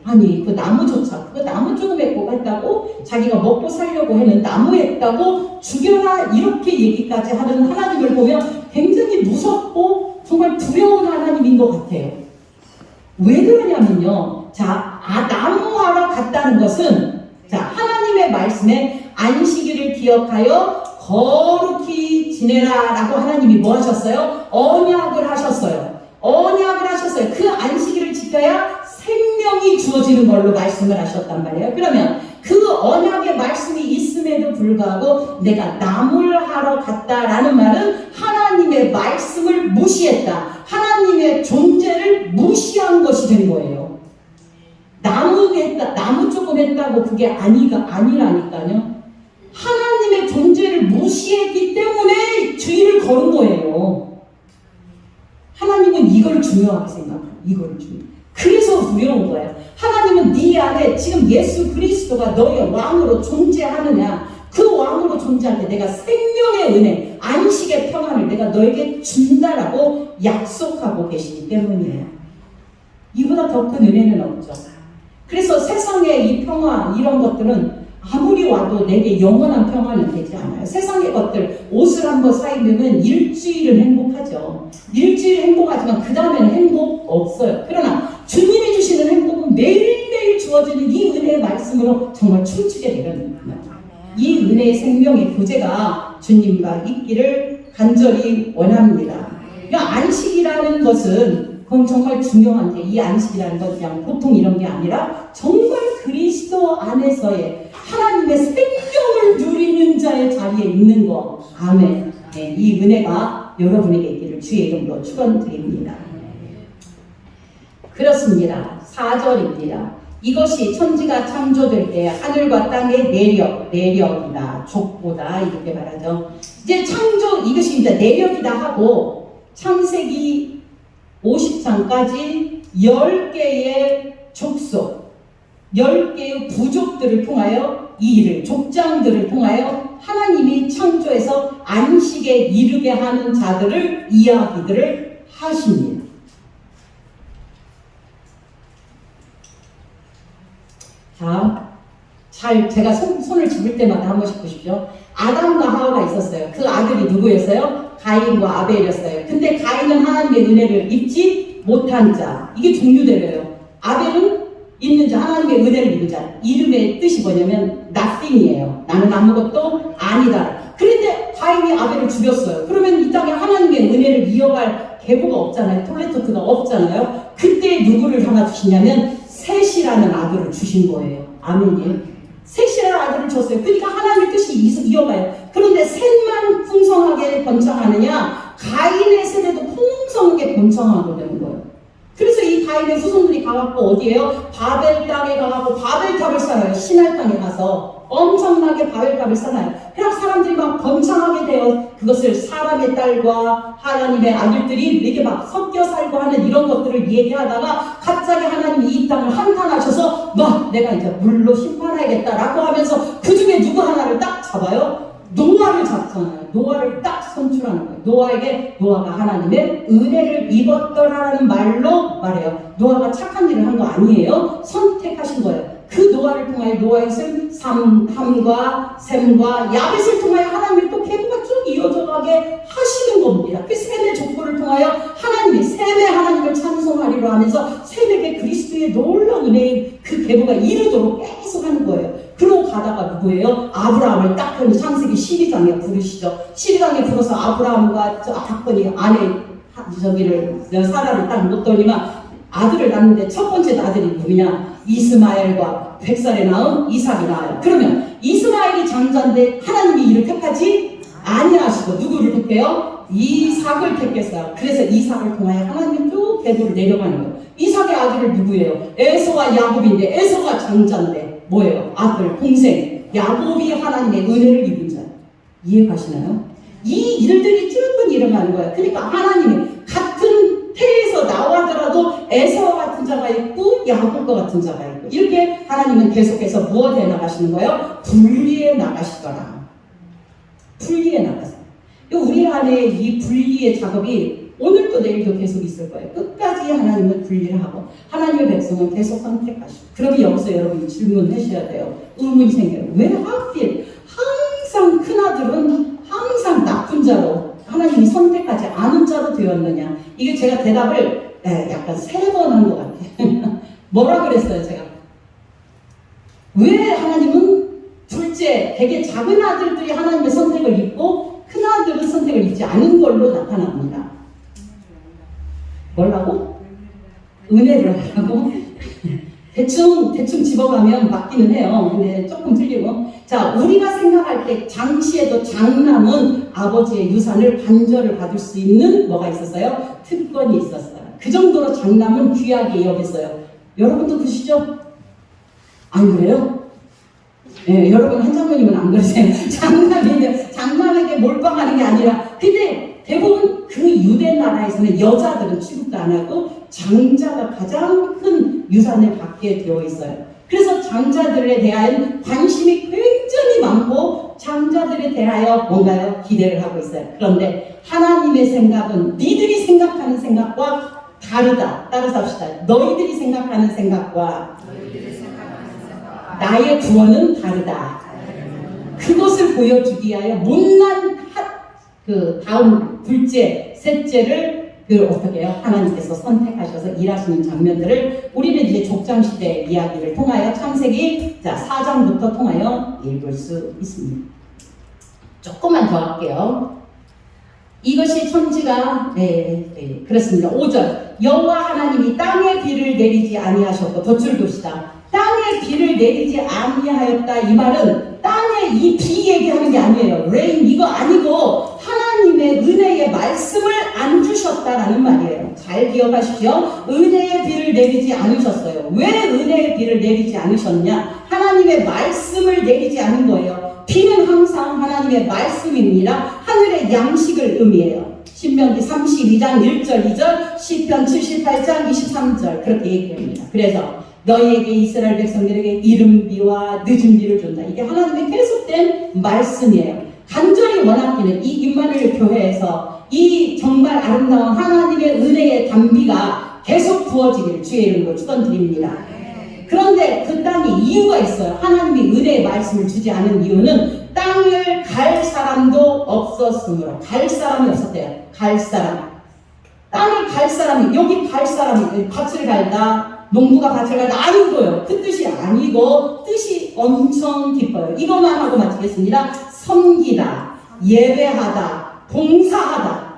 아니, 그 나무조차, 그 나무 조금에 꼽았다고 자기가 먹고 살려고 하는 나무였다고 죽여라 이렇게 얘기까지 하는 하나님을 보면 굉장히 무섭고 정말 두려운 하나님인 것 같아요. 왜 그러냐면요. 자, 나무하러 갔다는 것은 자, 하나님의 말씀에 안식일을 기억하여 거룩히 지내라 라고 하나님이 뭐 하셨어요? 언약을 하셨어요. 그 안식일을 지켜야 생명이 주어지는 걸로 말씀을 하셨단 말이에요. 그러면 그 언약의 말씀이 있음에도 불구하고 내가 나무를 하러 갔다라는 말은 하나님의 말씀을 무시했다. 하나님의 존재를 무시한 것이 된 거예요. 나무 조금 했다고 그게 아니라니까요. 하나님의 존재를 무시했기 때문에 주의를 걸은 거예요. 하나님은 이걸 중요하게 생각해요. 그래서 두려운 거예요. 하나님은 네 안에 지금 예수 그리스도가 너의 왕으로 존재하느냐, 그 왕으로 존재할 때 내가 생명의 은혜, 안식의 평안을 내가 너에게 준다라고 약속하고 계시기 때문이에요. 이보다 더 큰 은혜는 없죠. 그래서 세상의 이 평화 이런 것들은 아무리 와도 내게 영원한 평화는 되지 않아요. 세상의 것들, 옷을 한번 사입으면 일주일은 행복하죠. 일주일 행복하지만 그 다음에는 행복 없어요. 그러나 주님이 주시는 행복은 매일매일 주어지는 이 은혜의 말씀으로 정말 춤추게 되거든요. 이 은혜의 생명의 교제가 주님과 있기를 간절히 원합니다. 그러니까 안식이라는 것은 그건 정말 중요한데, 이 안식이라는 건 그냥 보통 이런 게 아니라 정말 그리스도 안에서의 하나님의 생명을 누리는 자의 자리에 있는 거. 아멘. 네, 이 은혜가 여러분에게 있기를 주의 이름으로 축원드립니다. 그렇습니다. 4절입니다. 이것이 천지가 창조될 때 하늘과 땅의 내력이다, 족보다, 이렇게 말하죠. 이제 창조, 이것이 이제 내력이다 하고 창세기 50장까지 10개의 족속, 10개의 부족들을 통하여 이 일을, 족장들을 통하여 하나님이 창조해서 안식에 이르게 하는 자들을, 이야기들을 하십니다. 자, 제가 손을 집을 때마다 한 번씩 보십시오. 아담과 하와가 있었어요. 그 아들이 누구였어요? 가인과 아벨이었어요. 근데 가인은 하나님의 은혜를 입지 못한 자. 이게 종류대로예요. 아벨은 있는 자, 하나님의 은혜를 입은 자. 이름의 뜻이 뭐냐면 nothing이에요. 나는 아무것도 아니다. 그런데 가인이 아벨을 죽였어요. 그러면 이 땅에 하나님의 은혜를 이어갈 계보가 없잖아요. 톨레토트가 없잖아요. 그때 누구를 하나 주시냐면 셋이라는 아들을 주신 거예요. 아멘이에요. 셋이라는 아들을 줬어요. 그러니까 하나님의 뜻이 이어가요. 그런데 셋만 풍성하게 번창하느냐, 가인의 세대도 풍성하게 번창하게 되는 거예요. 그래서 이 가인의 후손들이 가갖고 어디에요? 바벨 땅에 가갖고 바벨탑을 쌓아요. 신할 땅에 가서 엄청나게 바벨탑을 쌓아요. 그래서 사람들이 막 번창하게 돼요. 그것을 사람의 딸과 하나님의 아들들이 이렇게 막 섞여 살고 하는 이런 것들을 얘기하다가 갑자기 하나님이 이 땅을 한탄하셔서 내가 이제 물로 심판하겠다라고 하면서 그 중에 누구 하나를 딱 잡아요. 노아를 잡잖아요. 노아를 딱 선출하는 거예요. 노아에게 노아가 하나님의 은혜를 입었더라라는 말로 말해요. 노아가 착한 일을 한 거 아니에요. 선택하신 거예요. 그 노아를 통하여 노아의 함과 셈과 야벳을 통하여 하나님이 또 계보가 쭉 이어져 가게 하시는 겁니다. 그 셈의 족보를 통하여 하나님이 셈의 하나님을 찬송하리로 하면서 셈에게 그리스도의 놀라운 은혜의 그 계보가 이르도록 계속 하는 거예요. 그러고 가다가 누구예요? 아브라함을 딱 그 창세기 12장에 부르시죠. 12장에 불어서 아브라함과 사건이 아내 사라를 딱 놓더니만 아들을 낳는데 첫 번째 아들이 누구냐? 이스마엘과 100살에 낳은 이삭이 나와요. 그러면 이스마엘이 장자인데 하나님이 이를 택하지 아니하시고 누구를 택해요? 이삭을 택했어요. 그래서 이삭을 통하여 하나님이 또 계보를 내려가는 거예요. 이삭의 아들을 누구예요? 에서와 야곱인데 에서가 장자인데 뭐예요? 아들, 동생. 야곱이 하나님의 은혜를 입은 자예요. 이해가시나요? 이 일들이 쭉 일어나는 거예요. 그러니까 하나님이 같은 태에서 나와더라도 에서와 같은 자가 있고 야곱과 같은 자가 있고 이렇게 하나님은 계속해서 무엇에 나가시는 거예요? 분리해 나가시더라. 분리해 나가세요. 우리 안에 이 분리의 작업이 오늘도 내일도 계속 있을 거예요. 끝까지 하나님은 분리를 하고 하나님의 백성은 계속 선택하시고. 그러면 여기서 여러분이 질문하셔야 돼요. 의문이 생겨요. 왜 하필 항상 큰아들은 항상 나쁜 자로 하나님이 선택하지 않은 자로 되었느냐. 이게 제가 대답을 약간 3번 한 것 같아요. 뭐라 그랬어요 제가? 왜 하나님은 둘째 되게 작은 아들들이 하나님의 선택을 입고 큰 아들은 선택을 입지 않은 걸로 나타납니다. 뭐라고? 은혜를 하라고? 대충 집어가면 맞기는 해요. 근데 조금 틀리고. 자, 우리가 생각할 때 당시에도 장남은 아버지의 유산을 반절을 받을 수 있는 뭐가 있었어요? 특권이 있었어요. 그 정도로 장남은 귀하게 여겼어요. 여러분도 그러시죠? 안 그래요? 네, 여러분 한 장모님은 안 그러세요. 장남에게 몰빵하는 게 아니라 근데 대부분 그 유대 나라에서는 여자들은 취급도 안 하고 장자가 가장 큰 유산을 받게 되어 있어요. 그래서 장자들에 대한 관심이 굉장히 많고 장자들에 대하여 뭔가요? 기대를 하고 있어요. 그런데 하나님의 생각은 니들이 생각하는 생각과 다르다. 따라서 합시다. 너희들이 생각하는 생각과 나의 구원은 다르다. 그것을 보여주기 위하여 못난 다음 둘째, 셋째를 어떻게 해요? 하나님께서 선택하셔서 일하시는 장면들을 우리는 이제 족장시대 이야기를 통하여 창세기 4장부터 통하여 읽을 수 있습니다. 조금만 더 할게요. 이것이 천지가 그렇습니다. 5절 여호와 하나님이 땅에 비를 내리지 아니하셨고 덧줄 둡시다. 땅에 비를 내리지 아니하였다. 이 말은 땅에 이 비 얘기하는 게 아니에요. 레인 이거 아니고 하나님의 은혜의 말씀을 안 주셨다라는 말이에요. 잘 기억하십시오. 은혜의 비를 내리지 않으셨어요. 왜 은혜의 비를 내리지 않으셨냐? 하나님의 말씀을 내리지 않은 거예요. 비는 항상 하나님의 말씀입니다. 하늘의 양식을 의미해요. 신명기 32장 1절 2절 시편 78장 23절 그렇게 얘기합니다. 그래서 너희에게 이스라엘 백성들에게 이른 비와 늦은 비를 준다. 이게 하나님의 계속된 말씀이에요. 간절히 원하기는 이 임마누엘 교회에서 이 정말 아름다운 하나님의 은혜의 단비가 계속 부어지기를 주의 이름으로 축원드립니다. 그런데 그 땅이 이유가 있어요. 하나님이 은혜의 말씀을 주지 않은 이유는 땅을 갈 사람도 없었으므로. 갈 사람이 없었대요. 갈 사람. 땅을 갈 사람이, 여기 갈 사람이, 밭을 갈다, 농부가 밭을 갈다, 아니고요. 그 뜻이 아니고, 뜻이 엄청 깊어요. 이것만 하고 마치겠습니다. 섬기다, 예배하다, 봉사하다.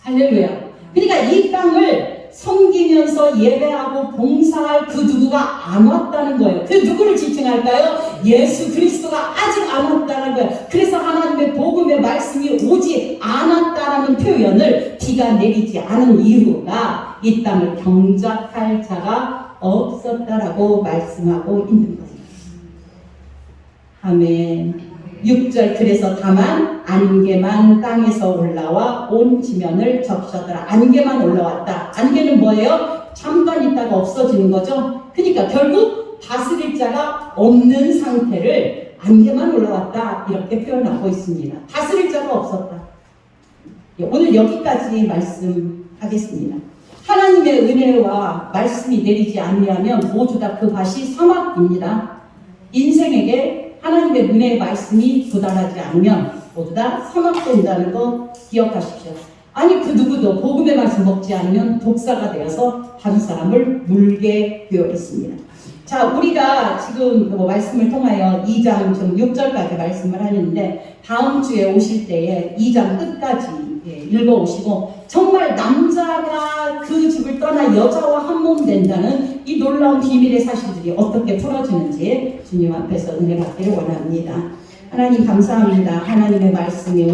할렐루야. 그러니까 이 땅을 섬기면서 예배하고 봉사할 그 누구가 안 왔다는 거예요. 그 누구를 지칭할까요? 예수 그리스도가 아직 안 왔다는 거예요. 그래서 하나님의 복음의 말씀이 오지 않았다라는 표현을 비가 내리지 않은 이유가 이 땅을 경작할 자가 없었다라고 말씀하고 있는 것입니다. 아멘. 6절 그래서 다만 안개만 땅에서 올라와 온 지면을 적셨더라. 안개만 올라왔다. 안개는 뭐예요? 잠깐 있다가 없어지는 거죠. 그러니까 결국 다스릴 자가 없는 상태를 안개만 올라왔다 이렇게 표현하고 있습니다. 다스릴 자가 없었다. 오늘 여기까지 말씀하겠습니다. 하나님의 은혜와 말씀이 내리지 않으면 모두 다 그 밭이 사막입니다. 인생에게 하나님의 은혜의 말씀이 도달하지 않으면 모두 다 사막된다는 거 기억하십시오. 아니 그 누구도 복음의 말씀 먹지 않으면 독사가 되어서 다른 사람을 물게 되어 있습니다. 자, 우리가 지금 말씀을 통하여 2장 좀 6절까지 말씀을 하는데 다음 주에 오실 때에 2장 끝까지 읽어오시고 정말 남자가 그 집을 떠나 여자와 한 몸 된다는 이 놀라운 비밀의 사실들이 어떻게 풀어지는지 주님 앞에서 은혜 받기를 원합니다. 하나님 감사합니다. 하나님의 말씀이